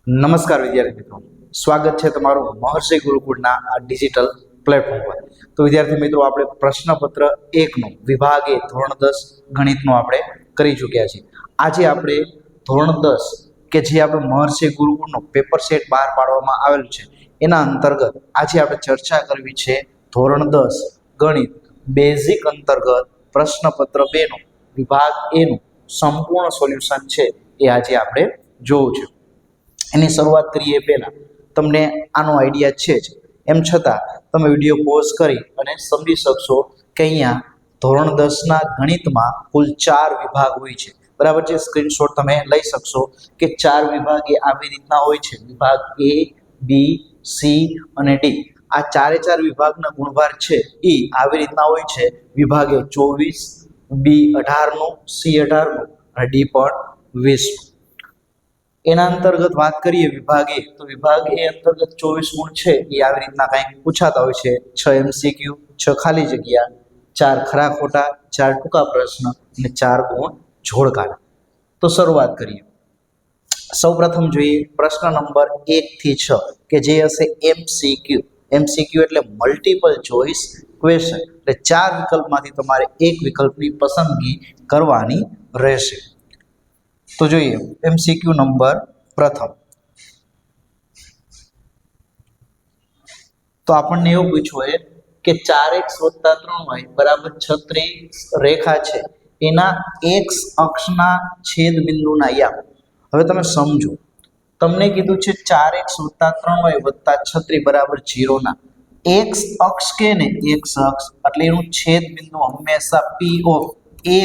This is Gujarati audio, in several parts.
નમસ્કાર વિદ્યાર્થી મિત્રો, સ્વાગત છે તમારું મહર્ષિ ગુરુકુળના આ ડિજિટલ પ્લેટફોર્મ પર. તો વિદ્યાર્થી મિત્રો, આપણે પ્રશ્નપત્ર 1 નો વિભાગ એ ધોરણ 10 ગણિતનો આપણે કરી ચૂક્યા છીએ. આજે આપણે ધોરણ 10 કે જે આપણે મહર્ષિ ગુરુકુળનો પેપર સેટ બહાર પાડવામાં આવેલું છે એના અંતર્ગત આજે આપણે ચર્ચા કરવી છે ધોરણ 10 ગણિત બેઝિક અંતર્ગત પ્રશ્નપત્ર 2 નો વિભાગ એ નું સંપૂર્ણ સોલ્યુશન છે એ આજે આપણે જોવું છે. એની શરૂઆત કરીએ પહેલા તમને આનો આઈડિયા છે જ, એમ છતાં તમે વિડીયો પોઝ કરી અને સમજી શકશો કે અહીંયા ધોરણ 10ના ગણિતમાં કુલ 4 વિભાગ હોય છે. બરાબર છે, સ્ક્રીનશોટ તમે લઈ શકશો કે 4 વિભાગ એ આવી રીતના હોય છે. વિભાગ એ, બી, સી અને ડી. આ 4 વિભાગના ગુણભાર છે એ આવી રીતના હોય છે. વિભાગ એ 24, બી 18 નું, સી 18 નું અને ડી પણ 20 નું. એના અંતર્ગત વાત કરીએ વિભાગ એ, તો વિભાગ એ અંતર્ગત 24 ગુણ છે એ આવી રીતના કંઈક પૂછાતા હોય છે. 6 MCQ, 6 ખાલી જગ્યા, 4 ખરા ખોટા, 4 ટૂંકા પ્રશ્ન અને 4 ગુણ જોડકાના. તો શરૂઆત કરીએ. સૌપ્રથમ જોઈએ પ્રશ્ન નંબર 1 થી 6 કે જે હશે MCQ. MCQ એટલે મલ્ટિપલ ચોઇસ ક્વેશ્ચન, એટલે 4 વિકલ્પમાંથી તમારે એક વિકલ્પની પસંદગી કરવાની રહેશે. તો જોઈએ MCQ નંબર પ્રથમ. તો આપણને એવું પૂછવું છે કે 4x + 3y = 36 રેખા છે, એના x અક્ષના છેદ બિંદુના યામ. હવે તમે સમજો, તમને કીધું છે 4x + 3y + 36 = 0 ના x અક્ષ કે ને x અક્ષ એટલે એનું છેદ બિંદુ હંમેશા P of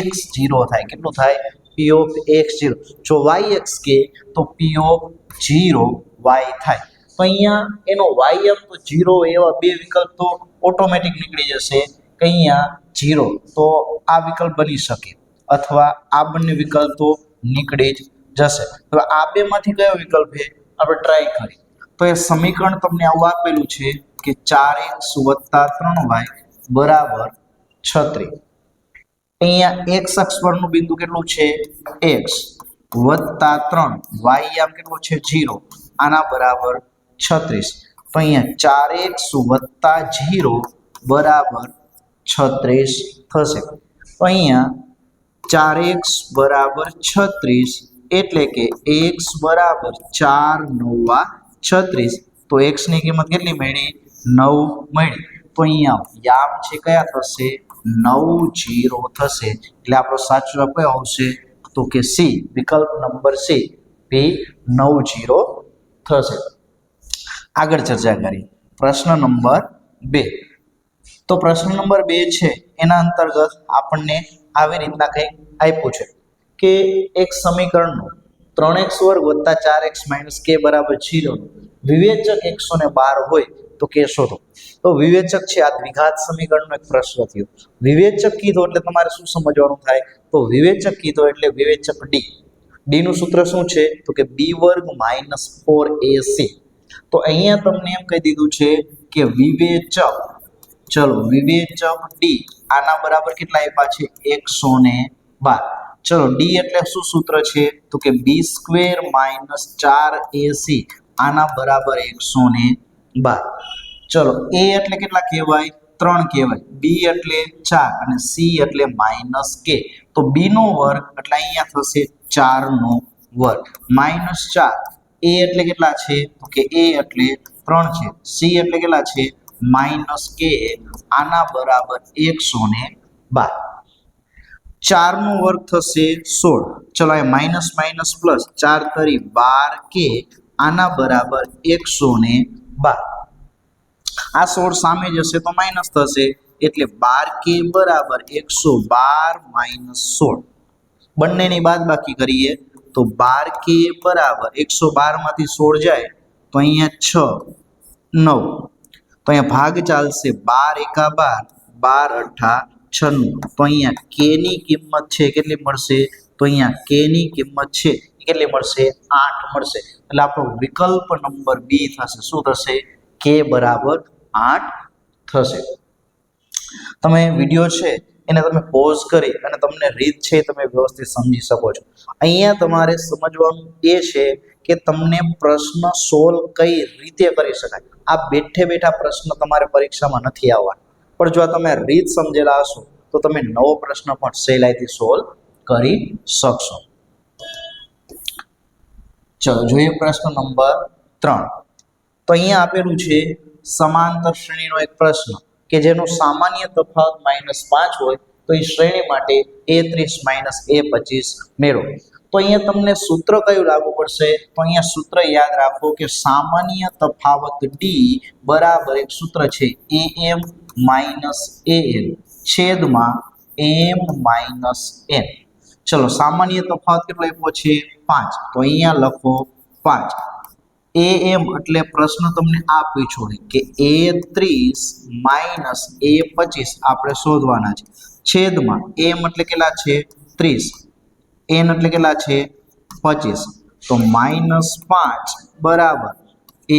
x0 થાય. કેટલું થાય? P of x0. જો y અક્ષ કે તો P of 0y થાય. તો અહીંયા એનો y એમ તો 0 એવા બે વિકલ્પ તો ઓટોમેટિક નીકળી જશે કે અહીંયા 0 તો આ વિકલ્પ બની શકે અથવા આ બંને વિકલ્પ તો નીકળી જ જશે. હવે આ બેમાંથી કયો વિકલ્પ છે આપણે ટ્રાય કરીએ. તો એ સમીકરણ તમને આવું આપેલું છે કે 4x + 3y = 36. અહીંયા x અક્ષ પરનું બિંદુ કેટલું છે? x + 3 y આમ કેટલું છે? 0. આના બરાબર 36. તો અહીંયા 4x + 0 = 36 થશે. તો અહીંયા 4x = 36 એટલે કે x = 4 × 9 = 36. તો x ની કિંમત કેટલી મળી? 9 મળી. તો અહીંયા યામ છે કયા થશે? 90 થશે. એટલે આપણો સાચો જવાબ કયો આવશે? તો કે સી, વિકલ્પ નંબર સી, P90 થશે. આગળ ચર્ચા કરીએ પ્રશ્ન નંબર 2. તો પ્રશ્ન નંબર 2 છે એના અંતર્ગત આપણને આવી રીતના કંઈક આપ્યું છે કે એક સમીકરણનું 3x² + 4x - k = 0 વિવેચક 112 હોય તો કે શોધો. તો વિવેચક છે આ દ્વિઘાત સમીકરણનો એક પ્રશ્ન થયો. વિવેચક કીધો એટલે તમારે શું સમજવાનું થાય? તો વિવેચક કીધો એટલે વિવેચક ડી. ડી નું સૂત્ર શું છે? તો કે b² - 4ac. તો અહીંયા તમને એમ કહી દીધું છે કે વિવેચક, ચલો વિવેચક ડી આના બરાબર કેટલા આપ્યા છે? 112. ચલો ડી એટલે શું સૂત્ર છે? તો કે b² - 4ac આના બરાબર 112. ચલો a એટલે કેટલા કહેવાય? 3 કહેવાય. b એટલે 4 અને c એટલે -k. તો b નો વર્ગ એટલે અહીંયા થશે 4 નો વર્ગ -4. a એટલે કેટલા છે? તો કે a એટલે 3 છે. c એટલે કેટલા છે? -k. આના બરાબર 112. 4 નો વર્ગ થશે 16. ચલો આ માઇનસ માઇનસ પ્લસ 4 તરી 12k આના બરાબર 112. આ 16 સામે જશે તો માઇનસ થશે એટલે 12k બરાબર 112 - 16. બંનેની બાદબાકી કરીએ તો 12k બરાબર 112 માંથી 16 જાય તો અહીંયા 6 9. તો અહીંયા ભાગ ચાલશે 12 × 12 12 × 8 96. તો અહીંયા k ની કિંમત છે કેટલી મળશે? તો અહીંયા k ની કિંમત છે કેટલી મળશે? 8 મળશે. એટલે આપણો વિકલ્પ નંબર બી થશે. શું થશે? k બરાબર 8 થશે. તમે વિડીયો છે એને તમે પોઝ કરી અને તમને રીત છે તમે વ્યવસ્થિત સમજી શકો છો. અહીંયા તમારે સમજવાનું એ છે કે તમને પ્રશ્ન સોલ્વ કઈ રીતે કરી શકાય. આ બેઠે બેઠા પ્રશ્ન તમારે પરીક્ષામાં નથી આવવાના, પણ જો તમે રીત સમજેલા હશો તો તમે નવો પ્રશ્ન પણ સહેલાઈથી સોલ્વ કરી શકશો. ચલો જોઈએ પ્રશ્ન નંબર 3. તો અહીંયા આપેલું છે સમાંતર શ્રેણીનો એક પ્રશ્ન કે જેનો સામાન્ય તફાવત -5 હોય તો એ શ્રેણી માટે a30 - a25 મેળવો. તો અહીંયા તમને સૂત્ર કયું લાગુ પડશે? તો અહીંયા સૂત્ર યાદ રાખો કે સામાન્ય તફાવત d બરાબર એક સૂત્ર છે am - an છેદમાં m - n. ચલો સામાન્ય તફાવત કેટલો આપ્યો છે? 5. તો અહીંયા લખો 5. am એટલે પ્રશ્ન તમને આ પૂછ્યો છે કે a30 - a25 આપણે શોધવાના છે. છેદમાં m એટલે કેટલા છે? 30. n એટલે કેટલા છે? 25. તો -5 બરાબર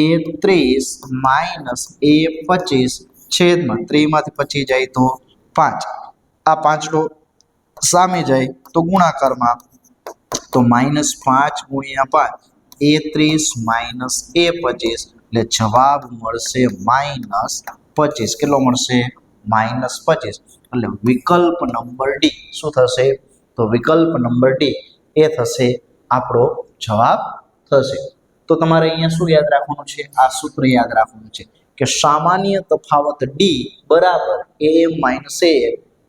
a30 - a25 છેદમાં 3 માંથી 25 જાય તો 5. આ 5 નો સામે જાય તો ગુણાકારમાં, તો -5 × 5 a30 - a25 એટલે જવાબ મળશે -25. કેટલો મળશે? -25. એટલે વિકલ્પ નંબર ડી શું થશે? તો વિકલ્પ નંબર ડી એ થશે આપણો જવાબ થશે. તો તમારે અહીંયા શું યાદ રાખવાનું છે? આ સૂત્ર યાદ રાખવાનું છે કે સામાન્ય તફાવત ડી બરાબર am - an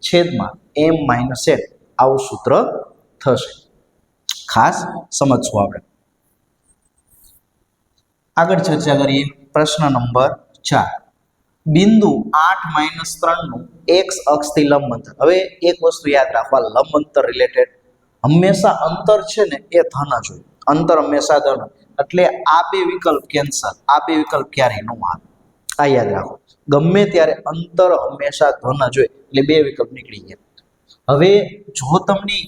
છેદમાં m - n આવું સૂત્ર થશે. ખાસ સમજશું આપણે. આગળ ચર્ચા કરીએ પ્રશ્ન નંબર 4. બિંદુ 8 - 3 નું x અક્ષથી લંબ અંતર. હવે એક વસ્તુ યાદ રાખવા, લંબ અંતર રિલેટેડ હંમેશા અંતર છે ને એ ધન જ હોય. અંતર હંમેશા ધન, એટલે આ બે વિકલ્પ કેન્સલ, આ બે વિકલ્પ ક્યારેય ન આવે. આ યાદ રાખો, ગમે ત્યારે અંતર હંમેશા ધન જ હોય, એટલે બે વિકલ્પ નીકળી ગયા. હવે જો તમને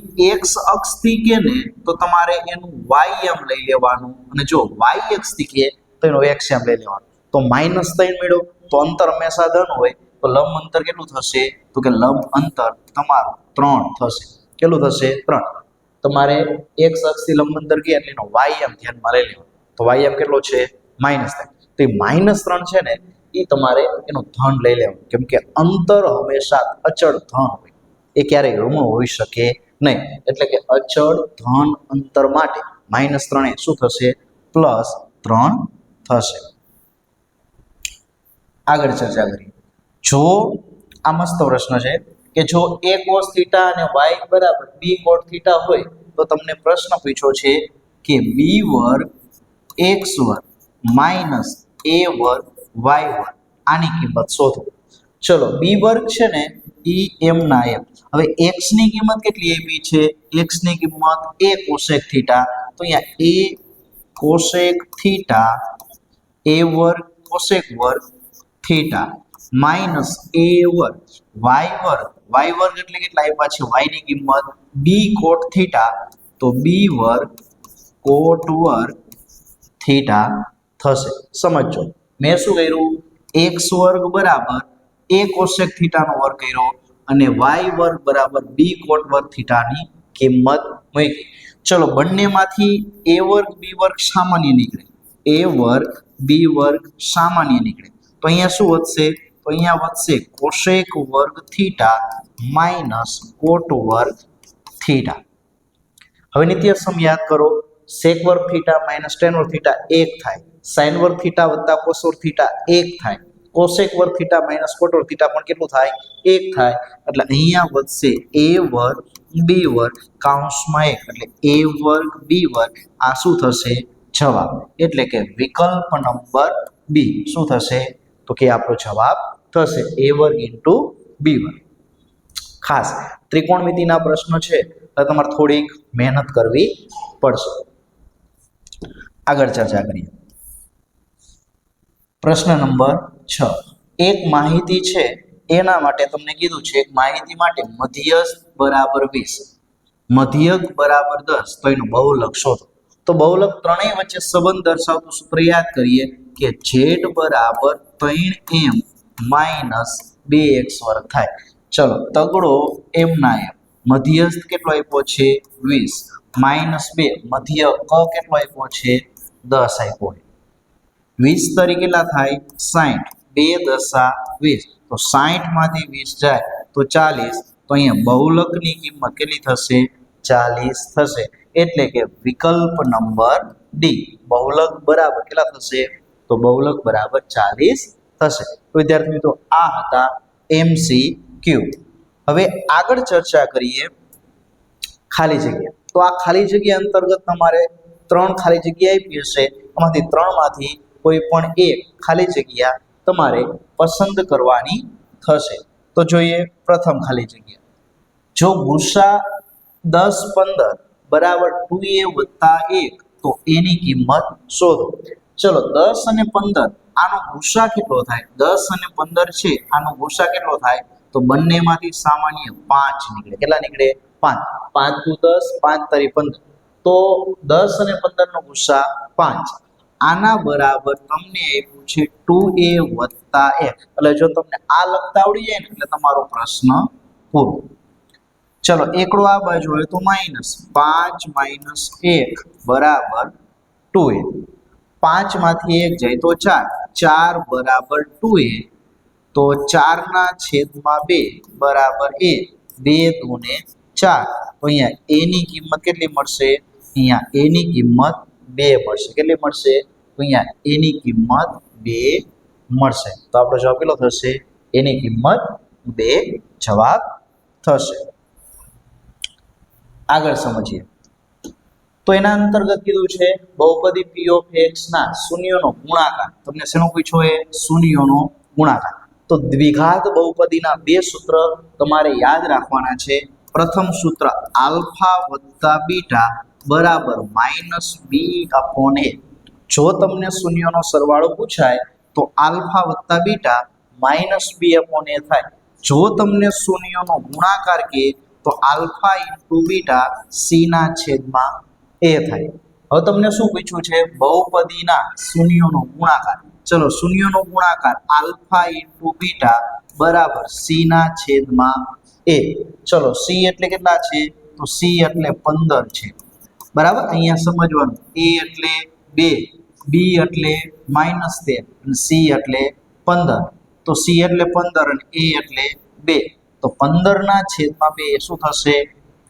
x અક્ષથી કે ને તો તમારે એનું y લઈ લેવાનું, અને જો y અક્ષથી કે તો એનો x લઈ લેવાનું. તો -3 મેળવો તો અંતર હંમેશા ધન હોય, તો લંબ અંતર કેટલું થશે? તો કે લંબ અંતર તમારું 3 થશે. કેટલું થશે? 3. તમારે x અક્ષથી લંબ અંતર કે એટલે એનો y ધ્યાનમાં લઈ લેવાનો. તો y કેટલો છે? -3. તો એ -3 છે ને એ તમારે એનું ધન લઈ લેવાનું, કેમ કે અંતર હંમેશા અચળ ધન હોય, એ ક્યારેય ઋણ હોઈ શકે નહીં. એટલે કે અચળ ધન અંતર માટે -3 એ શું થશે? +3 થશે. આગળ ચર્ચા કરીએ. જો આ મસ્ત પ્રશ્ન છે કે જો a cos θ અને y બરાબર b cot θ હોય તો તમને પ્રશ્ન પૂછ્યો છે કે b વર્ગ x વર્ગ માઇનસ a વર્ગ y વર્ગ આની કિંમત શોધો. ચલો b વર્ગ છે ને ઈ m ના m. હવે x ની કિંમત કેટલી આપી છે? x ની કિંમત a cosec θ. તો અહીંયા a cosec θ a વર્ગ cosec વર્ગ θ માઇનસ a વર્ગ y વર્ગ એટલે કેટલા આપ્યા છે? y ની કિંમત b cot θ. તો b વર્ગ cot વર્ગ θ થશે. સમજો મેં શું કર્યું? x વર્ગ બરાબર a cosec θ નો વર્ગ કર્યો અને y વર્ગ બરાબર b cot વર્ગ θ ની કિંમત મૂકી. ચલો બંનેમાંથી a વર્ગ b વર્ગ સામાન્ય નીકળે, a વર્ગ b વર્ગ સામાન્ય નીકળે તો અહીંયા શું વધશે? તો અહીંયા વધશે cosec વર્ગ θ માઇનસ cot વર્ગ θ. હવે નિત્યસમ યાદ કરો, sec વર્ગ θ માઇનસ tan વર્ગ θ 1 થાય, sin વર્ગ θ વત્તા cos વર્ગ θ 1 થાય, cosec વર્ગ θ માઇનસ cot વર્ગ θ પણ કેટલું થાય? 1 થાય. એટલે અહીંયા વધશે a વર્ગ b વર્ગ કૌંસમાં 1, એટલે a વર્ગ b વર્ગ. આ શું થશે? જવાબ. એટલે કે વિકલ્પ નંબર બી શું થશે? તો કે આપણો જવાબ થશે a વર્ગ ઇન્ટુ b વર્ગ. ખાસ ત્રિકોણમિતિના પ્રશ્નો છે તો તમારે થોડીક મહેનત કરવી પડશે. આગળ ચર્ચા કરીએ. પ્રશ્ન નંબર 6. એક માહિતી છે એના માટે તમને કીધું છે એક માહિતી માટે મધ્યસ્થ બરાબર 20, મધ્યક બરાબર 10, તો એનું બહુલક શોધો. તો બહુલક ત્રણેય વચ્ચે સંબંધ દર્શાવતું સૂત્ર યાદ કરીએ કે z બરાબર 3m માઇનસ 2x વર્ગ થાય. ચલો તગડો m ના m, મધ્યસ્થ કેટલો આપ્યો છે? 20 માઇનસ 2, મધ્ય ક કેટલો આપ્યો છે? 10 આપ્યો હોય, 20 તરી કેટલા થાય 60, 2 દસા 20, તો 60 માંથી 20 જાય તો 40, તો અહીંયા બહુલકની કિંમત કેટલી થશે 40 થશે, એટલે કે વિકલ્પ નંબર ડી બહુલક બરાબર કેટલા થશે, તો બહુલક બરાબર 40 થશે. તો વિદ્યાર્થી મિત્રો આ હતા MCQ. હવે આગળ ચર્ચા કરીએ ખાલી જગ્યા. તો આ ખાલી જગ્યા અંતર્ગત તમારે 3 ખાલી જગ્યા આપી હશે, એમાંથી 3 માંથી કોઈ પણ એક ખાલી જગ્યા તમારે પસંદ કરવાની થશે. તો જોઈએ પ્રથમ ખાલી જગ્યા. જો ગુસા 10 15 બરાબર 2a વત્તા 1, તો એની કિંમત શોધો. ચલો 10 અને 15 આનો ગુસા કેટલો થાય, 10 અને 15 છે આનો ગુસા કેટલો થાય, તો બંનેમાંથી સામાન્ય 5 નીકળે. કેટલા નીકળે 5, 5 દુ 10, 5 તરી 15, તો 10 અને 15 નો ગુસા 5. આના બરાબર તમને આપ્યું છે 2a વત્તા 1, એટલે જો તમને આ લખતા આવડી જાય ને એટલે તમારો પ્રશ્ન પૂરો. ચલો એકડો આ બાજુ હોય તો -5 - 1 બરાબર 2a, 5 માંથી 1 જાય તો 4, 4 બરાબર 2a, તો 4 ના છેદમાં 2 બરાબર a, 2 દુને 4, તો અહીંયા a ની કિંમત કેટલી મળશે, અહીંયા a ની કિંમત 2 મળશે. કેટલી મળશે, તો અહીંયા a ની કિંમત 2 મળશે. તો આપણો જવાબ કેટલો થશે, a ની કિંમત 2 જવાબ થશે. આગળ સમજીએ. તો એના અંતર્ગત કીધું છે બહુપદી p of x ના શૂન્યનો ગુણાકાર. તમને શેનું પૂછ્યું છે, શૂન્યનો ગુણાકાર. તો દ્વિઘાત બહુપદીના બે સૂત્ર તમારે યાદ રાખવાના છે. પ્રથમ સૂત્ર આલ્ફા વત્તા બીટા બરાબર -b/a. જો તમને શૂન્યનો સરવાળો પૂછાય તો આલ્ફા વત્તા બીટા -b/a થાય. જો તમને શૂન્યનો ગુણાકાર કે તો આલ્ફા ઇન્ટુ બીટા c ના છેદમાં a થાય. હવે તમને શું પૂછ્યું છે, બહુપદીના શૂન્યનો ગુણાકાર. ચલો શૂન્યનો ગુણાકાર આલ્ફા ઇન્ટુ બીટા બરાબર c ના છેદમાં a. ચલો c એટલે કેટલા છે, તો c એટલે 15 છે બરાબર. અહીંયા સમજવાનું a એટલે 2, b એટલે -13 અને c એટલે 15. તો c એટલે 15 અને a એટલે 2, તો 15 ના છેદમાં 2 શું થશે,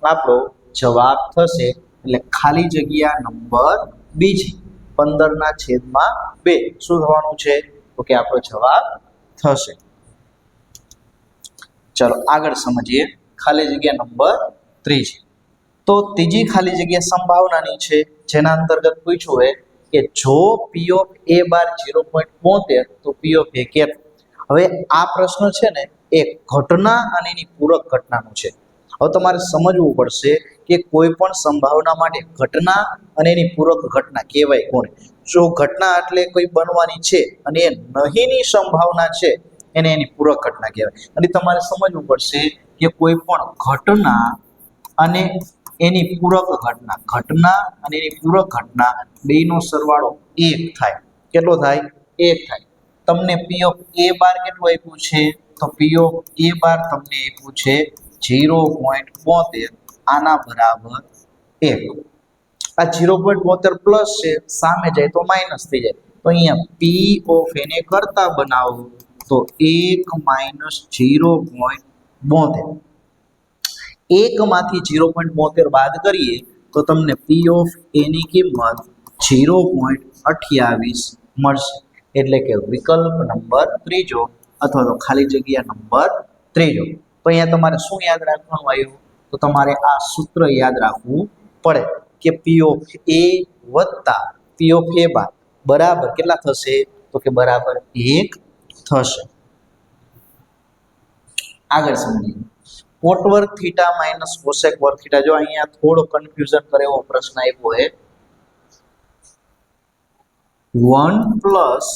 આપણો જવાબ થશે. એટલે ખાલી જગ્યા નંબર બી છે, 15 ના છેદમાં 2 શું થવાનું છે, તો કે આપણો જવાબ થશે. ચલો આગળ સમજીએ ખાલી જગ્યા નંબર 3. તો ત્રીજી ખાલી જગ્યા સંભાવનાની છે, જેના અંતર્ગત પૂછ્યું હોય કે જો p of a બાર 0.72 તો p of a કેટલું. હવે આ પ્રશ્ન છે ને એ ઘટના અને એની પૂરક ઘટનાનું છે. હવે તમારે સમજવું પડશે કે કોઈ પણ સંભાવના માટે ઘટના અને એની પૂરક ઘટના કહેવાય કોને. જો ઘટના એટલે કોઈ બનવાની છે અને એ નહીંની સંભાવના છે એને એની પૂરક ઘટના કહેવાય. અને તમારે સમજવું પડશે કે કોઈ પણ ઘટના અને એની પૂરક ઘટના, ઘટના અને એની પૂરક ઘટના બેયનો સરવાળો 1 થાય. કેટલો થાય, 1 થાય. તમને p of a બાર કેટલું આપ્યું છે, તો p of a બાર તમને આપ્યું છે 0.72, આના બરાબર 1. આ 0.72 પ્લસ છે, સામે જાય તો માઇનસ થઈ જાય. તો અહીંયા p of a ને કરતા બનાવો તો 1 - 0.72, 1 માંથી 0.72 બાદ કરીએ તો તમને p of a ની કિંમત 0.28 મળશે. એટલે કે વિકલ્પ નંબર 3 અથવા તો ખાલી જગ્યા નંબર 3. તો અહીંયા તમારે શું યાદ રાખવાનું આવ્યું, તો તમારે આ સૂત્ર યાદ રાખવું પડે કે p of a વત્તા p of a બાર બરાબર કેટલા થશે, તો કે બરાબર 1 થશે. આગળ સમજીએ cot વર્ગ થીટા માઇનસ કોસેક વર્ગ થીટા. જો અહીંયા થોડો કન્ફ્યુઝન કરે એવો પ્રશ્ન આપ્યો છે, 1 પ્લસ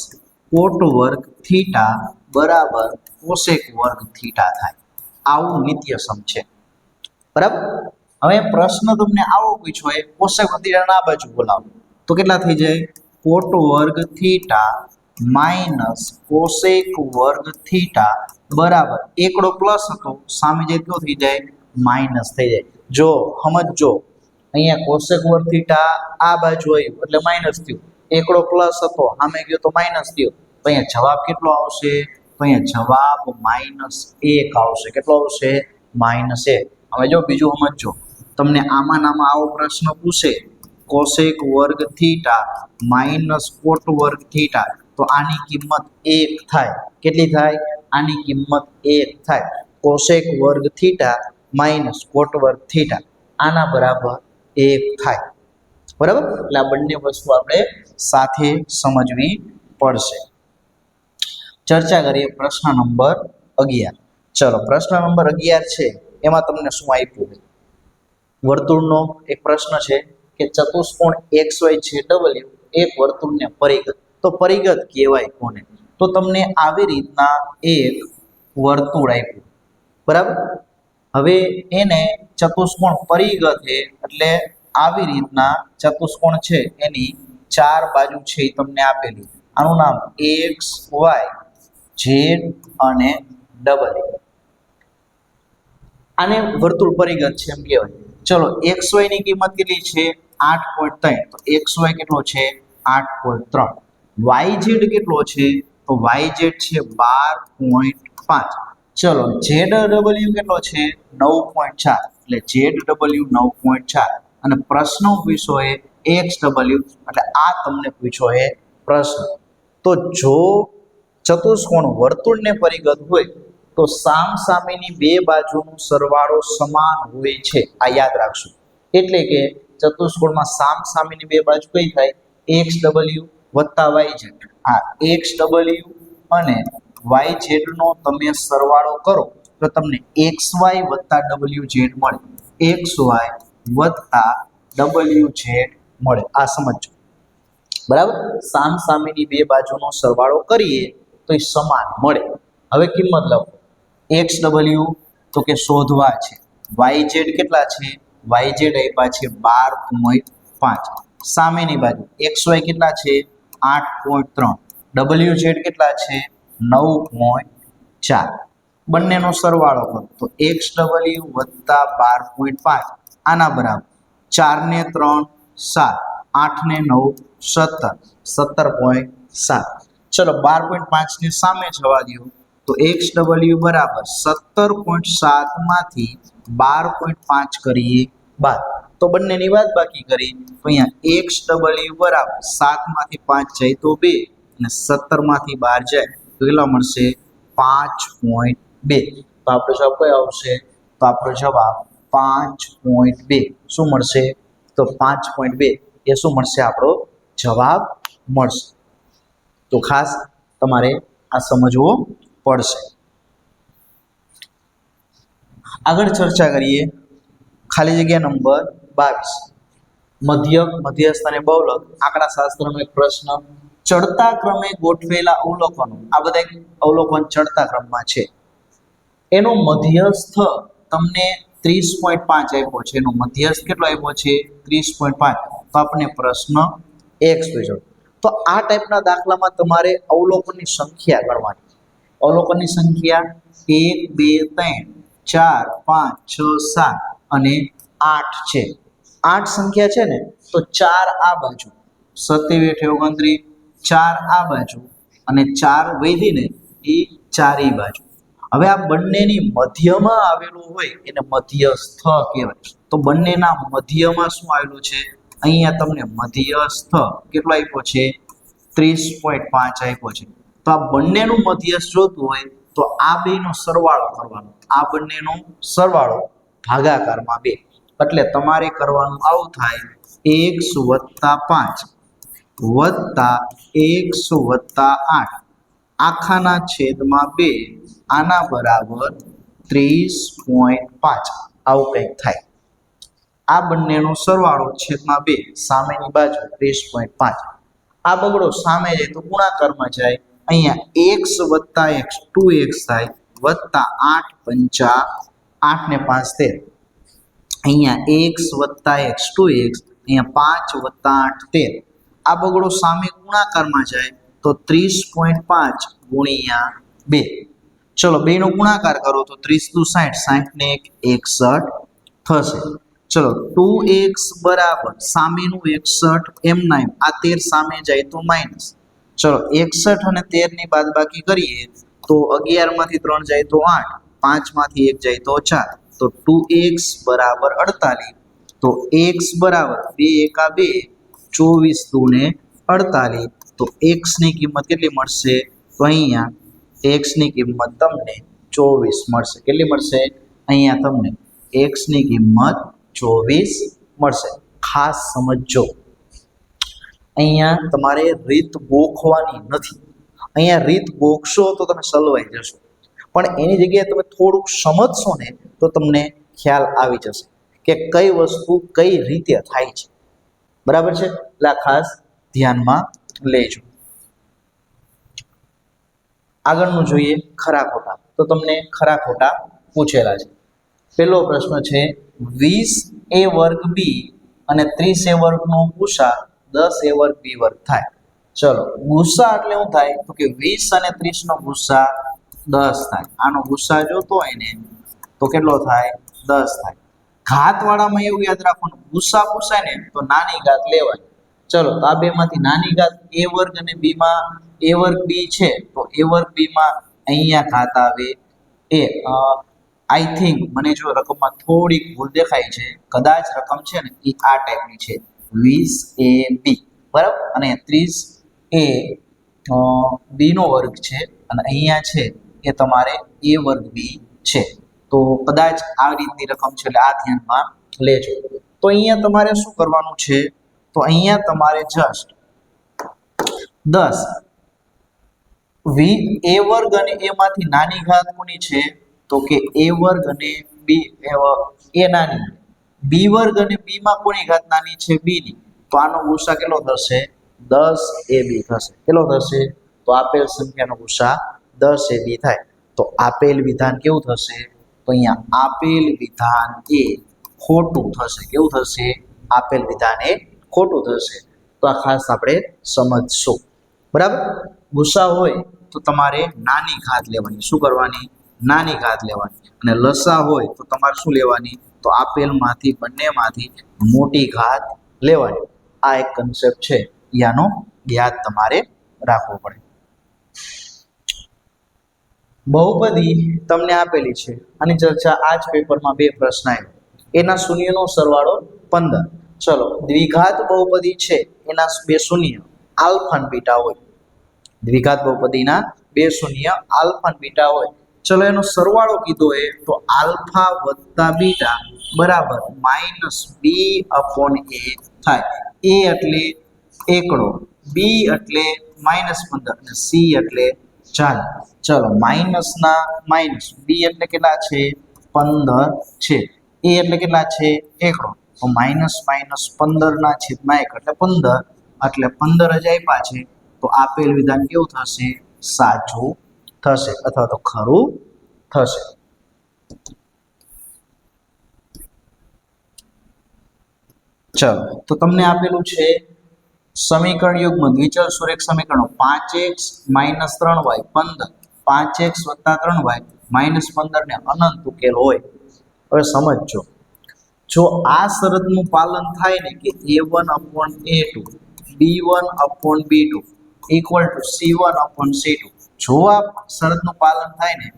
કોટ વર્ગ થીટા બરાબર કોસેક વર્ગ થીટા થાય. આવું નિત્યસમ છે બરાબર. હવે પ્રશ્ન તમને આવો પૂછ્યો હોય કોસેક વર્ગ થીટા આ બાજુ બોલાવો તો કેટલા થઈ જાય, કોટ વર્ગ થીટા માઇનસ કોસેક વર્ગ થીટા બરાબર એકડો પ્લસ હતો સામે જાય તો થઈ જાય માઇનસ થઈ જાય. જો સમજો અહીંયા કોસેક વર્ગ થીટા આ બાજુ આવ્યું એટલે માઇનસ થયું, એકડો પ્લસ હતો સામે ગયો તો માઇનસ થયો, તો અહીંયા જવાબ કેટલો આવશે? તો અહીંયા જવાબ -1 આવશે. કેટલો આવશે? -1. હવે જો બીજું સમજો, તમને આમાં આવો પ્રશ્ન પૂછે કોસેક વર્ગ થીટા માઇનસ કોટ વર્ગ થીટા, તો આની કિંમત 1 થાય. કેટલી થાય? આની કિંમત 1 થાય. કોસેક વર્ગ થીટા માઇનસ કોટ વર્ગ થીટા આના બરાબર 1 થાય. બરાબર? એટલે આ બંને વસ્તુ આપણે સાથે સમજવી પડશે. ચર્ચા કરીએ પ્રશ્ન નંબર 11. ચલો, પ્રશ્ન નંબર 11 છે એમાં તમને શું આપ્યું છે? વર્તુળનો એક પ્રશ્ન છે કે ચતુષ્કોણ XYZW એક વર્તુળને પરિઘ, તો પરિઘ કહેવાય કોને? તો તમને આવી રીતના એક વર્તુળ આપ્યું. બરાબર? હવે એને ચતુષ્કોણ પરિઘ છે એટલે આવી રીતના ચતુષ્કોણ છે એની 4 બાજુ છે એ તમને આપેલી. આનું નામ X Y Z અને W. આને વર્તુળ પરિઘ છે એમ કહેવાય. ચલો, XY ની કિંમત કેટલી છે? 8.3. તો XY કેટલો છે? 8.3. YZ કેટલો છે? તો YZ છે 12.5. ચલો, ZW કેટલો છે? 9.4. એટલે ZW 9.4. અને પ્રશ્ન પૂછ્યો એ XW, એટલે આ તમને પૂછ્યો એ પ્રશ્ન. તો જો ચતુષ્કોણ વર્તુળને પરિઘ હોય તો સામસામેની બે બાજુનો સરવાળો સમાન હોય છે. આ યાદ રાખશું. એટલે કે ચતુષ્કોણમાં સામસામેની બે બાજુ કઈ થાય? XW વત્તા YZ. આ XW અને YZ નો તમે સરવાળો કરો તો તમને XY વત્તા WZ મળે. XY વત્તા WZ મળે. આ સમજો. બરાબર? સામસામેની બે બાજુનો સરવાળો કરીએ તો એ સમાન મળે. હવે કિંમત લખો. XW તો કે શોધવા છે. YZ કેટલા છે? YZ આપ્યા છે 12.5. સામેની બાજુ XY કેટલા છે? 8.3. WZ કેટલા છે? 9.4. બંનેનો સરવાળો કરો તો XW વત્તા 12.5 આના બરાબર 4 ને 3 7, 8 ને 9 17, 17.7. ચલો, 12.5 ને સામે જવા દો તો XW બરાબર 17.7 માંથી 12.5 કરીએ બાદ, તો બંનેની બાદ બાકી કરી તો અહીંયા XW બરાબર 7 માંથી 5 જાય તો 2 અને 17 માંથી 12 જાય તો કેટલા મળશે? 5.2. તો આપણો જવાબ કયો આવશે? તો આપણો જવાબ 5.2 શું મળશે? તો 5.2 એ શું મળશે? આપણો જવાબ મળશે. તો ખાસ તમારે આ સમજવો પડશે. આગળ ચર્ચા કરીએ ખાલી જગ્યા નંબર 22. મધ્યસ્થ અને બહુલક આંકડા શાસ્ત્રનો એક પ્રશ્ન. ચડતા ક્રમે ગોઠવેલા અવલોકનો, આ બધા અવલોકન ચડતા ક્રમમાં છે. એનો મધ્યસ્થ તમને 30.5 આપ્યો છે. એનો મધ્યસ્થ કેટલો આપ્યો છે? 30.5. તો આપણને પ્રશ્ન X પૂછ્યો. તો આ ટાઈપના દાખલામાં તમારે અવલોકનની સંખ્યા ગણવાની. અવલોકનની સંખ્યા 1 2 3 4 5 6 7 અને 8 છે. 8 સંખ્યા છે ને, તો 4 આ બાજુ 27 29, 4 આ બાજુ અને 4 વધીને એ 4 બાજુ. હવે આ બંનેની મધ્યમાં આવેલું હોય એને મધ્યસ્થ કહેવાય. તો બંનેના મધ્યમાં શું આવેલું છે? અહીંયા તમને મધ્યસ્થ કેટલો આપ્યો છે? 30.5 આપ્યો છે. તો આ બંનેનું મધ્યસ્થ જોતું હોય તો આ બેનો સરવાળો કરવાનો. આ બંનેનો સરવાળો ભાગાકારમાં 2. એટલે તમારે કરવાનું આવું થાય: x વત્તા 5 વત્તા x વત્તા 8 આખાના છેદમાં 2 આના બરાબર 30.5. આવું કંઈક થાય. આ બંનેનો સરવાળો છેદમાં 2 સામેની બાજુ 30.5. આ બગડો સામે જાય તો ગુણાકારમાં જાય. અહીંયા x વત્તા x 2x થાય વત્તા 8 પંચા 8 ને 5 13. અહીંયા x વત્તા x 2x, અહીંયા 5 વત્તા 8 13. આ બગડો સામે ગુણાકારમાં જાય તો 30.5 ગુણ્યા 2. ચલો, બેનો ગુણાકાર કરો તો 30 દુ 60, 60 ને 1 61 થશે. ચલો 2x બરાબર સામેનું 61 એમના એમ આ 13 સામે જાય તો માઇનસ. ચલો 61 અને 13 ની બાદબાકી કરીએ તો 11 માંથી 3 જાય તો 8, 5 માંથી 1 જાય તો 4, તો 2x બરાબર 48. તો x બરાબર 2 એકા 2, 24 દૂને 48. તો x ની કિંમત કેટલી મળશે? તો અહીંયા x ની કિંમત તમને 24 મળશે. કેટલી મળશે? અહીંયા તમને x ની કિંમત 24 મળશે. ખાસ સમજો, અહીંયા તમારે રીત ગોખવાની નથી. અહીંયા રીત ગોખશો તો તમે સલવાઈ જશો, પણ એની જગ્યાએ તમે થોડુંક સમજશો ને તો તમને ખ્યાલ આવી જશે કે કઈ વસ્તુ કઈ રીતે થાય છે. બરાબર છે? એટલે આ ખાસ ધ્યાનમાં લેજો. આગળનું જોઈએ ખરા ખોટા. તો તમને ખરા ખોટા પૂછેલા છે. પહેલો પ્રશ્ન છે 20a વર્ગ b અને 30a વર્ગનો ગુસા 10a વર્ગ b વર્ગ થાય. ચલો ગુસા એટલે શું થાય? તો કે 20 અને 30 નો ગુસા 10 થાય. આનો ગુસા જોતો હોય ને તો કેટલો થાય? 10 થાય. ઘાત વાળામાં એવું યાદ રાખવાનું, ગુસા પૂછાય ને તો નાની ઘાત લેવાય. ચલો તો આ બે માંથી નાની ઘાત a વર્ગ અને b માં a વર્ગ b છે તો a વર્ગ b માં અહીંયા ઘાત આવે a. આઈ થિંક મને જો રકમમાં થોડીક ભૂલ દેખાય છે, કદાચ રકમ છે ને એ આ ટાઈપની છે 20ab બરાબર, અને 30a b નો વર્ગ છે અને અહીંયા છે એ તમારે a વર્ગ b છે. તો કદાચ આ રીતની રકમ છે એટલે આ ધ્યાનમાં લેજો. તો અહીંયા તમારે શું કરવાનું છે? તો અહીંયા તમારે જસ્ટ 10 a વર્ગ અને a માંથી નાની ઘાત કોની છે? તો કે a વર્ગ અને b a નાની, b વર્ગ અને b માં કોની ઘાત નાની છે? b ની. તો આનો ગુસા કેટલો થશે? 10ab થશે. કેટલો થશે? તો આપેલ સંખ્યાનો ગુસા 10ab થાય. તો આપેલ વિધાન કેવું થશે? તો અહીંયા આપેલ વિધાન એ ખોટું થશે. કેવું થશે? આપેલ વિધાન એ ખોટું થશે. તો આ ખાસ આપણે સમજશું. બરાબર? ગુસા હોય તો તમારે નાની ઘાત લેવાની. શું કરવાની? નાની ઘાત લેવાની. અને લસા હોય તો તમારે શું લેવાની? તો આપેલમાંથી બંનેમાંથી મોટી ઘાત લેવાની. આ એક કન્સેપ્ટ છે, યાનો યાદ તમારે રાખવો પડે. બહુપદી તમને આપેલી છે, આની ચર્ચા આ જ પેપરમાં 2 પ્રશ્ન આવ્યો. એના શૂન્યનો સરવાળો 15. ચલો દ્વિઘાત બહુપદી છે એના 2 શૂન્ય આલ્ફા અને બીટા હોય. દ્વિઘાત બહુપદીના 2 શૂન્ય આલ્ફા અને બીટા હોય. ચલો એનો સરવાળો કીધો એ તો આલ્ફા વત્તા બીટા બરાબર -b અપોન a થાય. a એટલે એકડો, b એટલે -15 અને c એટલે 40. ચલો માઇનસ ના માઇનસ, b એટલે કેટલા છે? 15 છે. a એટલે કેટલા છે? એકડો. તો માઇનસ માઇનસ 15 ના છેદમાં 1 એટલે 15, એટલે 15 જ આપ્યા છે. તો આપેલ વિધાન કેવું થશે? સાચું થશે અથવા તો ખરું થશે. ચલો તો તમને આપેલું છે સમીકરણ યુગ્મ દ્વિચલ સુરેખ સમીકરણો 5x - 3y 15, 5x + 3y - 15 ને અનંત ઉકેલ હોય. હવે સમજો, જો આ શરતનું પાલન થાય ને કે a1/a2 b1/b2 = c1/c2, જો આ શરતનું પાલન થાય ને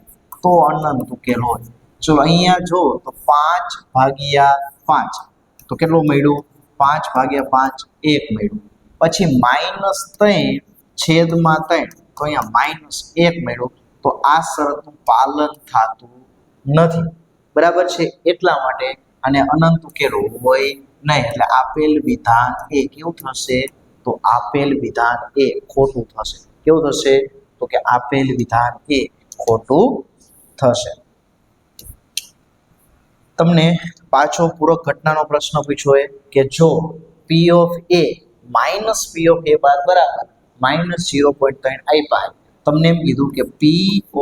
તો અનંત ઉકેલ હોય. ચલો અહીંયા જો તો 5/5 તો કેટલું મળ્યું? 5/5 1 મળ્યું. પછી -3 છેદમાં 3 તો અહીંયા -1 મળ્યું. તો આ શરતનું પાલન થતું નથી. બરાબર છે? એટલા માટે આને અનંત ઉકેલ હોય નહીં. એટલે આપેલ વિધાન એ કેવું થશે? તો આપેલ વિધાન એ ખોટું થશે. કેવું થશે? તો કે આપેલ વિધાન એ ખોટું થશે. તમને પાછો પૂરક ઘટનાનો પ્રશ્ન પૂછ્યો કે જો p of a minus p of a બાર બરાબર -0.3 આપ્યા. તમને એમ કીધું કે p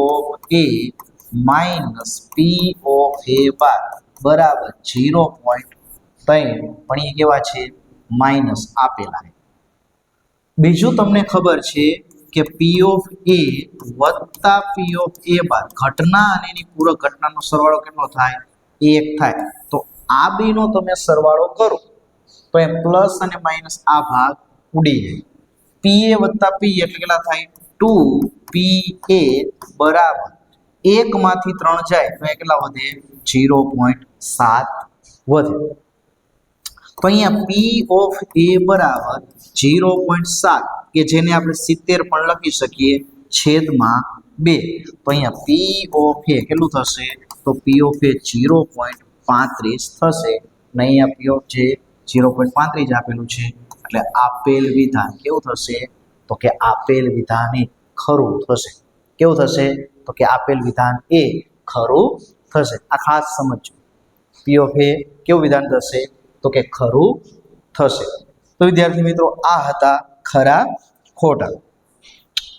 of a minus p of a બાર બરાબર 0.3, પણ એ કેવા છે? માઇનસ આપેલા. બીજું તમને ખબર છે કે p ઓફ a વત્તા p ઓફ a બાર ઘટના અને એની પૂરક ઘટનાનો સરવાળો કેટલો થાય? 1 થાય. તો આ બી નો તમે સરવાળો કરો તો એ પ્લસ અને માઇનસ આ ભાગ ઉડી જાય. પીએ વત્તા પી એટલે કેટલા થાય? 2PA બરાબર 1 માંથી 3 જાય તો એ કેટલા વધે? 0.7 વધે. તો અહીંયા P ઓફ A બરાબર 0.7 કે જેને આપણે 70 પણ લખી શકીએ છેદમાં 2. તો અહીંયા P ઓફ A કેટલું થશે? તો P ઓફ A 0.35 થશે. અને અહીંયા P ઓફ J 0.35 આપેલું છે એટલે આપેલ વિધાન કેવું થશે? તો કે આપેલ વિધાન એ ખરું થશે. કેવું થશે? તો કે આપેલ વિધાન એ ખરું થશે. આ ખાસ સમજો. P ઓફ A કેવું વિધાન થશે? તો કે ખરું થશે. તો વિદ્યાર્થી મિત્રો આ હતા ખરા ખોટા.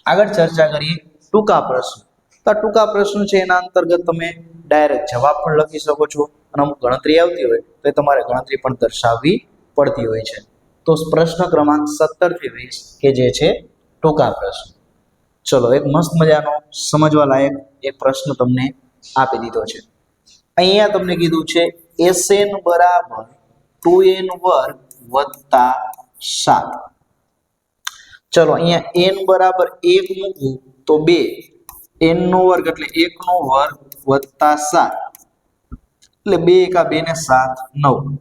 આગળ ચર્ચા કરીએ ટૂંકા પ્રશ્ન. તો ટૂંકા પ્રશ્ન છે એના અંતર્ગત તમે ડાયરેક્ટ જવાબ પણ લખી શકો છો અને અમુક ગણતરી આવતી હોય તો એ તમારે ગણતરી પણ દર્શાવવી પડતી હોય છે. તો પ્રશ્ન ક્રમાંક 17 થી 20 કે જે છે ટૂંકા પ્રશ્ન. ચલો એક મસ્ત મજાનો સમજવા લાયક એક પ્રશ્ન તમને આપી દીધો છે. અહીંયા તમને કીધું છે Sn બરાબર 2n વર્ગ વત્તા 7. ચલો અહીંયા n બરાબર 1 મૂકું તો 2 n નો વર્ગ એટલે 1 નો વર્ગ વત્તા 7 એટલે 2 એકા 2 ને 7 9.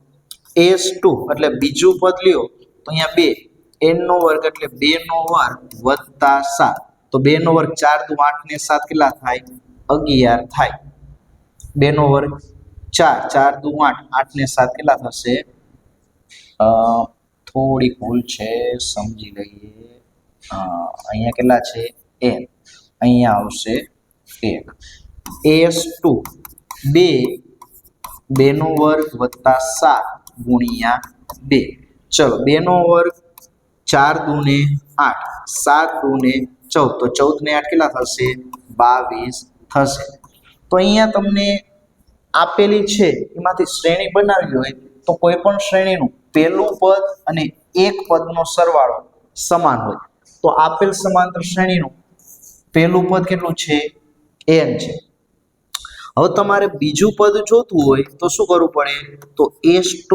S2 એટલે બીજું પદ લ્યો તો અહીંયા 2 n નો વર્ગ એટલે 2 નો વર્ગ વત્તા 7 તો 2 નો વર્ગ 4 દુ 8 ને 7 કેટલા થાય? 11 થાય. 2 નો વર્ગ 4 4 દુ 8 8 ને 7 કેટલા થશે? થોડી ભૂલ છે સમજી લઈએ. અહીંયા કેટલા છે? n. અહીંયા આવશે 1. S2 2 નો વર્ગ વત્તા 7 ગુણ્યા 2. ચલો 2 નો વર્ગ 4 દુ ને 8 7 દુ ને 14 તો 14 ને 8 કેટલા થશે? 22 થશે. તો અહીંયા તમને આપેલી છે એમાંથી શ્રેણી બનાવવી હોય તો કોઈ પણ શ્રેણીનું પહેલું પદ અને એક પદનો સરવાળો સમાન હોય તો આપેલ સમાંતર શ્રેણીનું પહેલું પદ કેટલું છે? n છે. હવે તમારે બીજું પદ જોતું હોય તો શું કરવું પડે? તો S2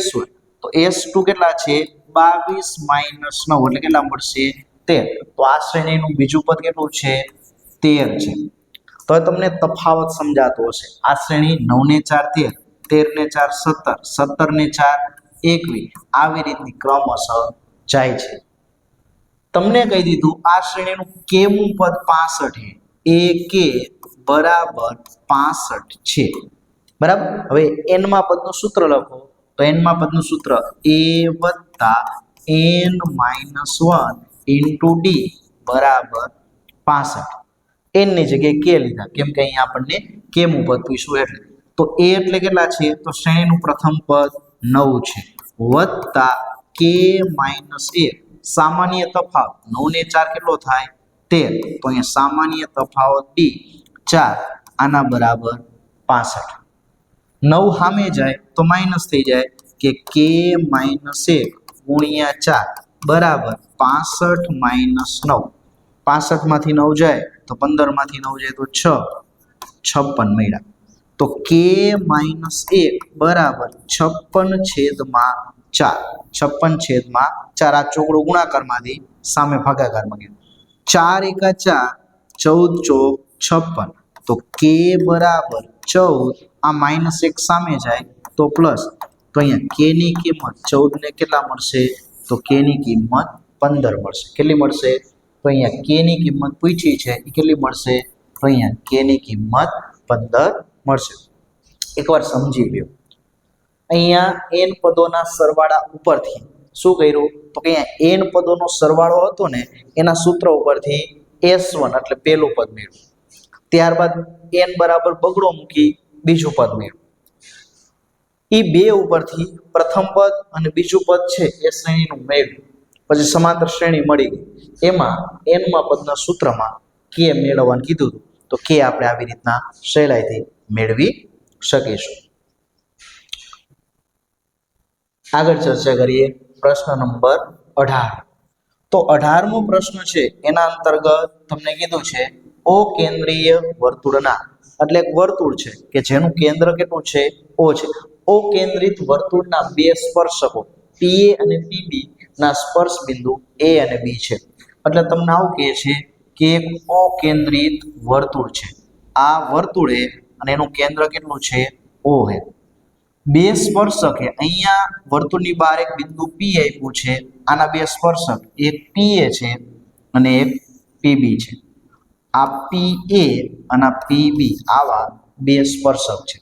S1 તો S2 કેટલા છે? 22 - 9 એટલે કેટલા મળશે? 13. તો આ શ્રેણીનું બીજું પદ કેટલું છે? 13 છે. તો તમને તફાવત સમજાતો હશે. આ શ્રેણી 9 ને 4 13 13 ને 4 17 17 ને 4 21 આવી રીતની ક્રમશઃ જાય છે. તમને કહી દીધું આ શ્રેણીનું કેમું પદ 65 છે. એ કે બરાબર 65 છે. બરાબર. હવે n માં પદનું સૂત્ર લખો તો n માં પદનું સૂત્ર a + n - 1 * d બરાબર 65. n ની જગ્યાએ k લીધા કેમ કે અહીંયા આપણને કેમું પદ પૂછ્યું એટલે. તો a એટલે કેટલા છે? તો શ્રેણીનું પ્રથમ પદ 9 છે વત્તા k - 1 સામાન્ય તફાવત 9 ને 4 કેટલો થાય? 13. તો અહીંયા સામાન્ય તફાવત d 4 આના બરાબર 65. 9 સામે જાય તો માઇનસ થઈ જાય કે k - 1 ગુણ્યા 4 બરાબર 65 - 9. 65 માંથી 9 જાય તો 15 માંથી 9 જાય તો 6 56 મળ્યા. તો k - 1 બરાબર 56/4 56/4 આ ચોકડો ગુણાકારમાંથી સામે ભાગાકારમાં ગયો 4 એકા 4 14 ચોક 56 તો k બરાબર 14 આ -1 સામે જાય તો પ્લસ તો અહીંયા k ની કિંમત 14 ને કેટલા મળશે? તો k ની કિંમત 15 મળશે. કેટલી મળશે? તો અહીંયા k ની કિંમત પૂછી છે એ કેટલી મળશે? તો અહીંયા k ની કિંમત 15 મળશે. એકવાર સમજી લ્યો. અહીંયા n પદોના સરવાળા ઉપરથી શું કર્યું? તો કે અહીંયા n પદોનો સરવાળો હતો ને એના સૂત્ર ઉપરથી S1 એટલે પહેલું પદ મેળવ્યું. ત્યારબાદ n બરાબર બગડો મૂકી બીજું પદ મેળવ્યું. એ બે ઉપરથી પ્રથમ પદ અને બીજું પદ છે એ શ્રેણીનું મેળવ્યું. પછી સમાંતર શ્રેણી મળી ગઈ. એમાં n માં પદના સૂત્રમાં k મેળવવાનું કીધું હતું તો k આપણે આવી રીતના સહેલાઈથી મેળવી શકીશું. આગળ ચર્ચા કરીએ પ્રશ્ન નંબર 18. તો 18મો પ્રશ્ન છે એના અંતર્ગત તમને કીધું છે અકેન્દ્રીય વર્તુળના એટલે એક વર્તુળ છે કે જેનું કેન્દ્ર કેટલું છે O છે. O કેન્દ્રિત વર્તુળના બે સ્પર્શકો PA અને PB ના સ્પર્શ બિંદુ A અને B છે. એટલે તમને આવું કહે છે કે એક O કેન્દ્રિત વર્તુળ છે. આ વર્તુળે અને એનું કેન્દ્ર કેટલું છે O છે. બે સ્પર્શક અહીંયા વર્તુળની બહાર એક બિંદુ P આપ્યું છે. આના બે સ્પર્શક એક PA છે અને એક PB છે. આ PA અને PB આવા બે સ્પર્શક છે.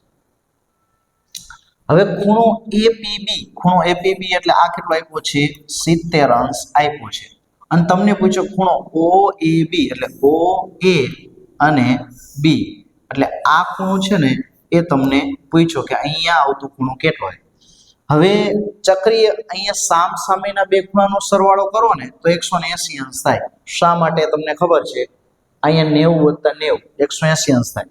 હવે ખૂણો APB એટલે આ કેટલો આપ્યો છે 70 અંશ આપ્યો છે. અને તમને પૂછ્યો ખૂણો OAB એટલે OA અને B એટલે આ ખૂણો છે ને એ તમને પૂછ્યો કે અહીંયા આવતું ખૂણો કેટલો હોય. હવે ચક્રીય અહીંયા સામસામેના બે ખૂણાનો સરવાળો કરો ને તો 180 અંશ થાય. શા માટે તમને ખબર છે? અહીંયા 90 + 90 180 અંશ થાય.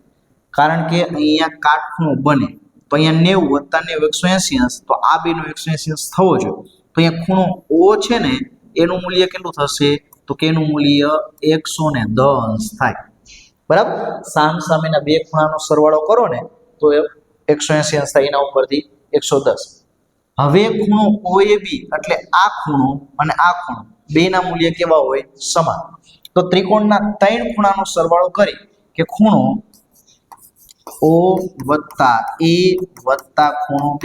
કારણ કે અહીંયા કાટખૂણો બને તો અહીંયા 90 + 90 180 અંશ, તો આ બેનો 180 અંશ થવો જોઈએ. તો અહીંયા ખૂણો O છે ને એનું મૂલ્ય કેટલું થશે? તો કે એનું મૂલ્ય 110 અંશ થાય. બરાબર? સામસામેના બે ખૂણાનો સરવાળો કરો ને તો 180 અંશ થાય. એના ઉપરથી 110. હવે ખૂણો OAB એટલે આ ખૂણો અને આ ખૂણો બેના મૂલ્ય કેવા હોય? સમાન. તો ત્રિકોણના ત્રણ ખૂણાનો સરવાળો કરી કે ખૂણો O + A + ખૂણો B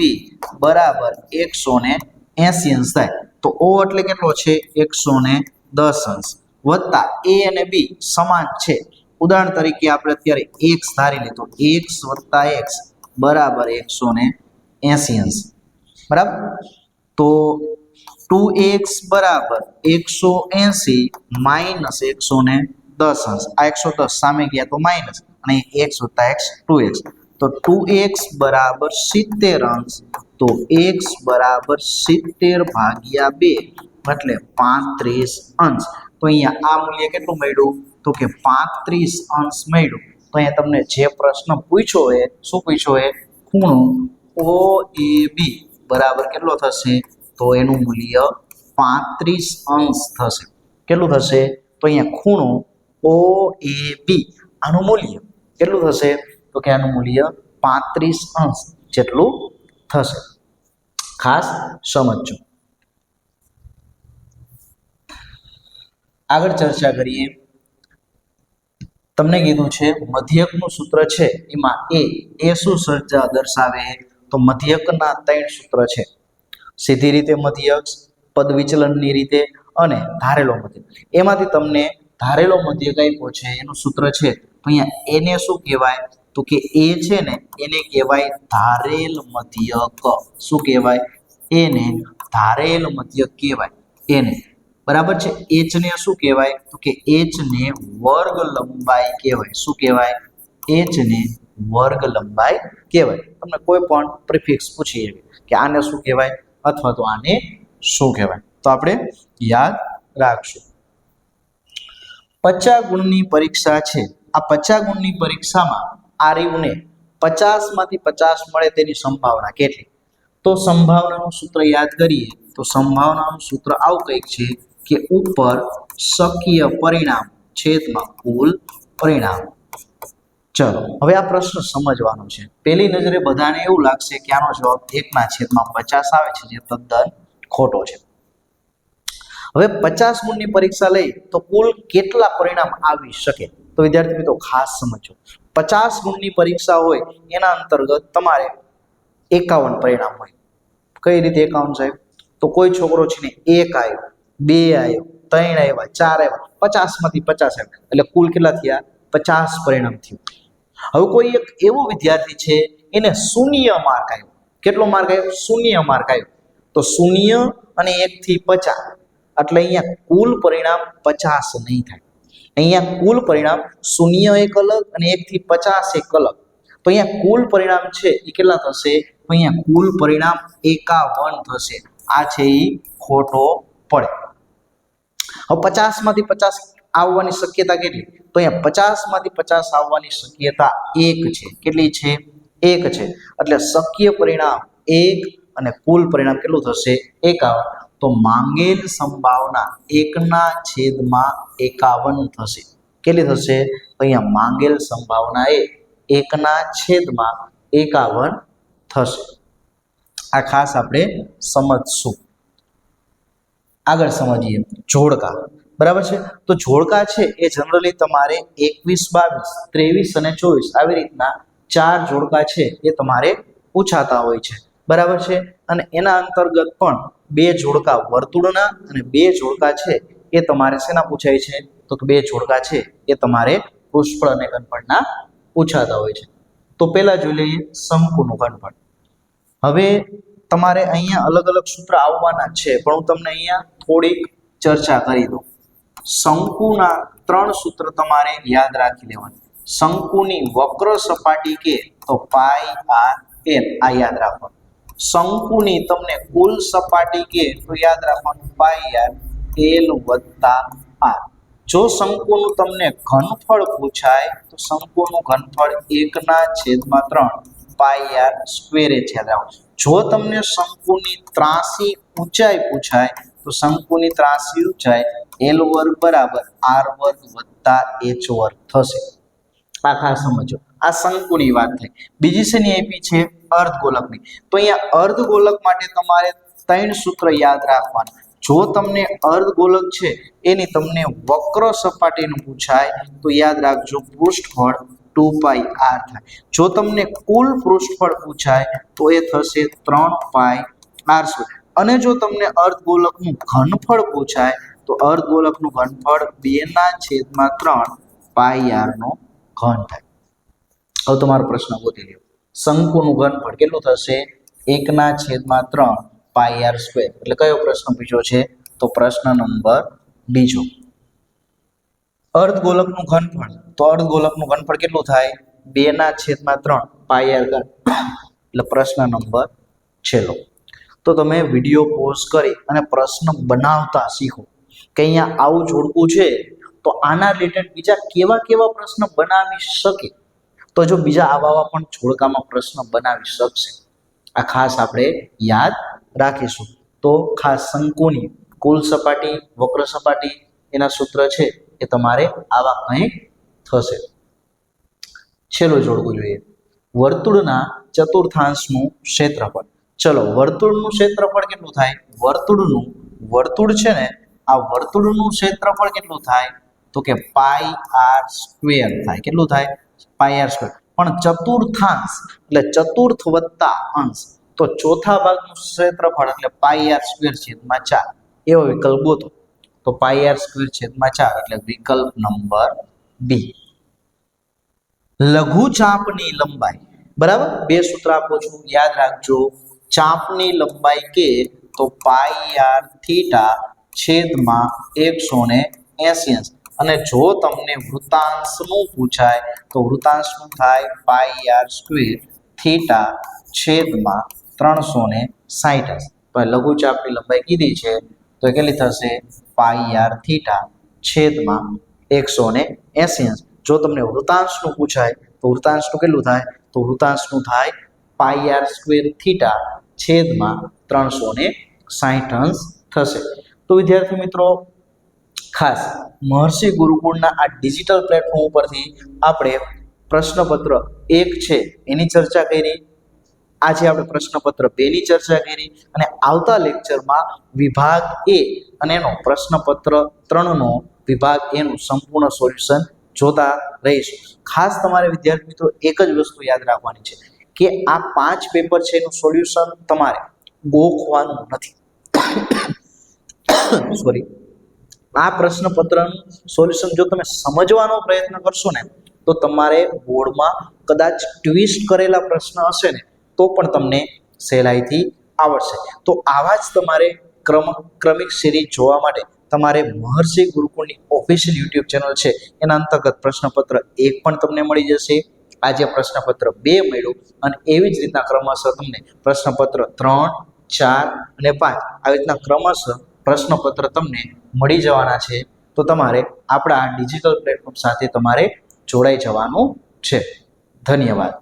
બરાબર 180 અંશ થાય. તો O એટલે કેટલો છે? 110 અંશ વત્તા A અને B સમાન છે. ઉદાહરણ તરીકે આપણે અત્યારે x ધારી લીધો. x + x બરાબર 180 અંશ. બરાબર? તો 2x બરાબર 180 માઇનસ 110 અંશ. આ 110 સામે ગયા તો માઇનસ અને x + x 2x. તો 2x બરાબર 70 અંશ. તો x બરાબર 70/2 એટલે 35 અંશ. તો અહીંયા આ મૂલ્ય કેટલું મળ્યું? તો કે 35 અંશ મળ્યું. તો અહીંયા તમને જે પ્રશ્ન પૂછ્યો હોય, શું પૂછ્યો હોય? ખૂણો OAB બરાબર કેટલો થશે? તો એનું મૂલ્ય 35 અંશ થશે. કેટલું થશે? તો અહીંયા ખૂણો OAB આનું મૂલ્ય કેટલું થશે? તો કે આનું મૂલ્ય 35 અંશ જેટલું થશે. ખાસ સમજજો. આગળ ચર્ચા કરીએ. તમને કીધું છે મધ્યકનું સૂત્ર છે એમાં એ શું દર્શાવે? તો મધ્યકના 3 સૂત્ર છે. સીધી રીતે મધ્યક, પદ વિચલનની રીતે અને ધારેલો મધ્યક. એમાંથી તમને ધારેલો મધ્યક આપ્યો છે એનું સૂત્ર છે. તો અહીંયા એને શું કહેવાય? તો કે એ છે ને એને કહેવાય ધારેલ મધ્યક. શું કહેવાય? એને ધારેલ મધ્યક કહેવાય. એને બરાબર છે. h ને શું કહેવાય? તો કે h ને વર્ગ લંબાઈ કહેવાય. શું કહેવાય? h ને વર્ગ લંબાઈ કહેવાય. તમને કોઈ પણ પ્રિફિક્સ પૂછી કે આને શું કહેવાય અથવા તો આને શું કહેવાય, તો આપણે યાદ રાખશું. 50 ગુણની પરીક્ષા છે. આ 50 ગુણની પરીક્ષામાં આર્યુને 50 માંથી 50 મળે તેની સંભાવના કેટલી? તો સંભાવનાનું સૂત્ર યાદ કરીએ તો સંભાવનાનું સૂત્ર આવું કંઈક છે કે ઉપર શક્ય પરિણામ છેદમાં કુલ પરિણામ. ચલો હવે આ પ્રશ્ન સમજવાનો છે. પહેલી નજરે બધાને એવું લાગશે કે આનો જવાબ 1/50 આવે છે, જે તદ્દન ખોટો છે. હવે 50 ગુણની પરીક્ષા લઈ તો કુલ કેટલા પરિણામ આવી શકે? તો વિદ્યાર્થી મિત્રો ખાસ સમજો. 50 ગુણની પરીક્ષા હોય એના અંતર્ગત તમારે 51 પરિણામ હોય. કઈ રીતે 51 સાહેબ? તો કોઈ છોકરો છે ને 1 આવ્યો, 2 આવ્યો, 3 આવ્યા, 4 આવ્યા, 50 માંથી 50 આવ્યા, એટલે કુલ કેટલા થયા? 50 પરિણામ થયું. હવે કોઈ એક એવો વિદ્યાર્થી છે એને 0 માર્ક આવ્યો. કેટલો માર્ક આવ્યો? 0 માર્ક આવ્યો. તો 0 અને 1 થી 50 એટલે અહીંયા કુલ પરિણામ 50 નહીં થાય. અહીંયા કુલ પરિણામ 0 એક અલગ અને 1 થી 50 એક અલગ. તો અહીંયા કુલ પરિણામ છે એ કેટલા થશે? તો અહીંયા કુલ પરિણામ 51 થશે. આ છે એ ખોટો પડે. હવે 50 માંથી 50 આવવાની શક્યતા કેટલી? તો અહીંયા 50 માંથી 50 આવવાની શક્યતા 1 છે. કેટલી છે? 1 છે. એટલે શક્ય પરિણામ 1 અને કુલ પરિણામ કેટલું થશે? 51. તો માંગેલ સંભાવના 1/51 થશે. કેટલી થશે? તો અહીંયા માંગેલ સંભાવના એ 1/51 થશે. આ ખાસ આપણે સમજશું. આગળ સમજીએ જોડકા. બરાબર છે. તો જોડકા છે એ જનરલી તમારે 21, 22, 23 અને 24 આવી રીતના 4 જોડકા છે એ તમારે પૂછાતા હોય છે. બરાબર છે. અને એના અંતર્ગત પણ 2 જોડકા વર્તુળના અને 2 જોડકા છે એ તમારે શેના પૂછાય છે? તો 2 જોડકા છે એ તમારે પૃષ્ઠફળ અને ઘનફળના પૂછાતા હોય છે. તો પહેલા જોઈ લઈએ શંકુનું ઘનફળ. હવે તમારે અહીંયા અલગ અલગ સૂત્ર આવવાના છે, પણ હું તમને અહીંયા થોડીક ચર્ચા કરી દઉં. શંકુના 3 સૂત્ર તમારે યાદ રાખી લેવાના. શંકુની વક્ર સપાટી કે તો પાઈ આર એલ, આ યાદ રાખવાનું. શંકુની તમને કુલ સપાટી કે તો યાદ રાખવાનું પાઈ આર એલ વત્તા આર. જો શંકુનું તમને ઘનફળ પૂછાય તો શંકુનું ઘનફળ 1/3 પાઈ આર સ્ક્વેર h યાદ રાખો. જો તમને શંકુની ત્રાસી ઊંચાઈ પૂછાય તો શંકુની ત્રાસી ઊંચાઈ l વર્ગ બરાબર r વર્ગ વત્તા h વર્ગ થશે. આ ખાસ સમજો. આ શંકુની વાત થઈ. બીજી શેની આપી છે? અર્ધગોલકની. તો અહીંયા અર્ધગોલક માટે તમારે 3 સૂત્ર યાદ રાખવાના. જો તમને અર્ધગોલક છે એની તમને વક્ર સપાટીનું પૂછાય તો યાદ રાખજો પૃષ્ઠફળ 2 પાઈ r થાય. જો તમને કુલ પૃષ્ઠફળ પૂછાય તો એ થશે 3 પાઈ r સ્ક્વેર. અને જો તમને અર્ધગોલકનું ઘનફળ પૂછાય તો અર્ધગોલકનું ઘનફળ 2/3 પાઈ r નો ઘન થાય. હવે તમારો પ્રશ્ન ગોતી લ્યો. શંકુનું ઘનફળ કેટલું થશે? 1/3 પાઈ r સ્ક્વેર. એટલે કયો પ્રશ્ન પૂછ્યો છે? તો પ્રશ્ન નંબર 2. અર્ધગોલકનું ઘનફળ. તો અર્ધગોલકનું ઘનફળ કેટલું થાય? 2/3 પાઈ r ઘન. એટલે પ્રશ્ન નંબર 6. તો તમે વિડીયો પોઝ કરી અને પ્રશ્ન બનાવતા શીખો કે અહીંયા આવું જોડકું છે તો આના રિલેટેડ બીજા કેવા કેવા પ્રશ્ન બનાવી શકે. તો જો બીજા આવા પણ જોડકામાં પ્રશ્ન બનાવી શકશે. આ ખાસ આપણે યાદ રાખીશું. તો ખાસ શંકુની કુલ સપાટી, વક્ર સપાટી એના સૂત્ર છે એ તમારે આવા કંઈક થશે. છેલ્લું જોડકું જોઈએ. વર્તુળના ચતુર્થાંશનું ક્ષેત્રફળ. ચલો, વર્તુળનું ક્ષેત્રફળ કેટલું થાય? વર્તુળ છે ને, આ વર્તુળનું ક્ષેત્રફળ કેટલું થાય? તો કે પાઈ આર સ્ક્વેર થાય. કેટલું થાય? પાઈ આર સ્ક્વેર. પણ ચતુર્થાંશ એટલે ચતુર્થ વત્તા અંશ, તો ચોથા ભાગનું ક્ષેત્રફળ એટલે પાઈ આર સ્ક્વેર છેદમાં 4. એવો વિકલ્પ ગોતો. તો પાઈ આર સ્ક્વેર છેદમાં 4 એટલે વિકલ્પ નંબર બી. લઘુ ચાપની લંબાઈ. બરાબર, 2 સૂત્ર આપું છું, યાદ રાખજો. ચાપની લંબાઈ કે તો પાઈ આર થીટા છેદમાં 180 અંશ. અને જો તમને વૃત્તાંશનું પૂછાય તો વૃત્તાંશનું થાય પાઈ આર સ્ક્વેર થીટા છેદમાં 360 અંશ. તો લઘુ ચાપની લંબાઈ કીધી છે તો કેટલી થશે? પાઈ આર થીટા છેદમાં 180 અંશ. જો તમને વૃત્તાંશનું પૂછાય તો વૃત્તાંશનું કેટલું થાય? તો વૃત્તાંશનું થાય પાઈ આર સ્ક્વેર થીટા છેદમાં 360 અંશ થશે. તો વિદ્યાર્થી મિત્રો, ખાસ મહર્ષિ ગુરુકુળના આ ડિજિટલ પ્લેટફોર્મ ઉપરથી આપણે પ્રશ્નપત્ર 1 છે એની ચર્ચા કરી. આજે આપણે પ્રશ્નપત્ર 2 ની ચર્ચા કરી અને આવતા લેક્ચરમાં વિભાગ એ અને એનો પ્રશ્નપત્ર 3 નો વિભાગ એનું સંપૂર્ણ સોલ્યુશન જોતા રહીશું. ખાસ તમારે વિદ્યાર્થી મિત્રો એક જ વસ્તુ યાદ રાખવાની છે કે આ 5 પેપર છે એનું સોલ્યુશન તમારે ગોખવાનું નથી. સોરી, આ પ્રશ્નપત્રનું સોલ્યુશન જો તમે સમજવાનો પ્રયત્ન કરશો ને તો તમારે બોર્ડમાં કદાચ ટ્વિસ્ટ કરેલા પ્રશ્ન હશે ને તો પણ તમને સહેલાઈથી આવડશે. તો આવા જ તમારે ક્રમિક સિરીઝ જોવા માટે તમારે મહર્ષિ ગુરુકુળની ઓફિશિયલ યુટ્યુબ ચેનલ છે એના અંતર્ગત પ્રશ્નપત્ર 1 પણ તમને મળી જશે. આજે પ્રશ્નપત્ર 2 મળ્યું અને એવી જ રીતના ક્રમશઃ તમને પ્રશ્નપત્ર 3, 4 અને 5 આવી રીતના ક્રમશઃ પ્રશ્નપત્ર તમને મળી જવાના છે. તો તમારે આપણા ડિજિટલ પ્લેટફોર્મ સાથે તમારે જોડાઈ જવાનું છે. ધન્યવાદ.